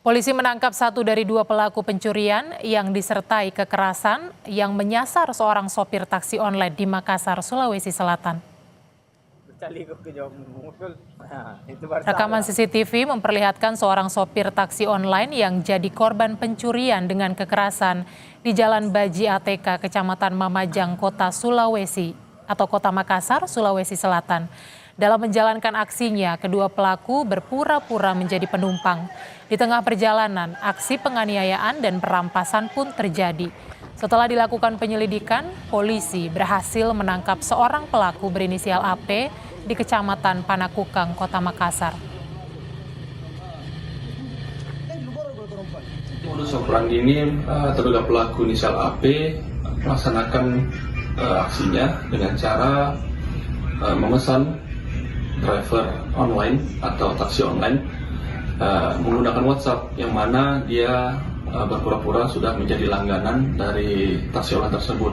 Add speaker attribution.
Speaker 1: Polisi menangkap satu dari dua pelaku pencurian yang disertai kekerasan yang menyasar seorang sopir taksi online di Makassar, Sulawesi Selatan. Rekaman CCTV memperlihatkan seorang sopir taksi online yang jadi korban pencurian dengan kekerasan di Jalan Baji ATK, Kecamatan Mamajang, Kota Sulawesi atau Kota Makassar, Sulawesi Selatan. Dalam menjalankan aksinya, kedua pelaku berpura-pura menjadi penumpang. Di tengah perjalanan, aksi penganiayaan dan perampasan pun terjadi. Setelah dilakukan penyelidikan, polisi berhasil menangkap seorang pelaku berinisial AP di Kecamatan Panakukang, Kota Makassar.
Speaker 2: Modus operandi ini terduga pelaku inisial AP melaksanakan aksinya dengan cara memesan driver online atau taksi online menggunakan WhatsApp, yang mana dia berpura-pura sudah menjadi langganan dari taksi online tersebut.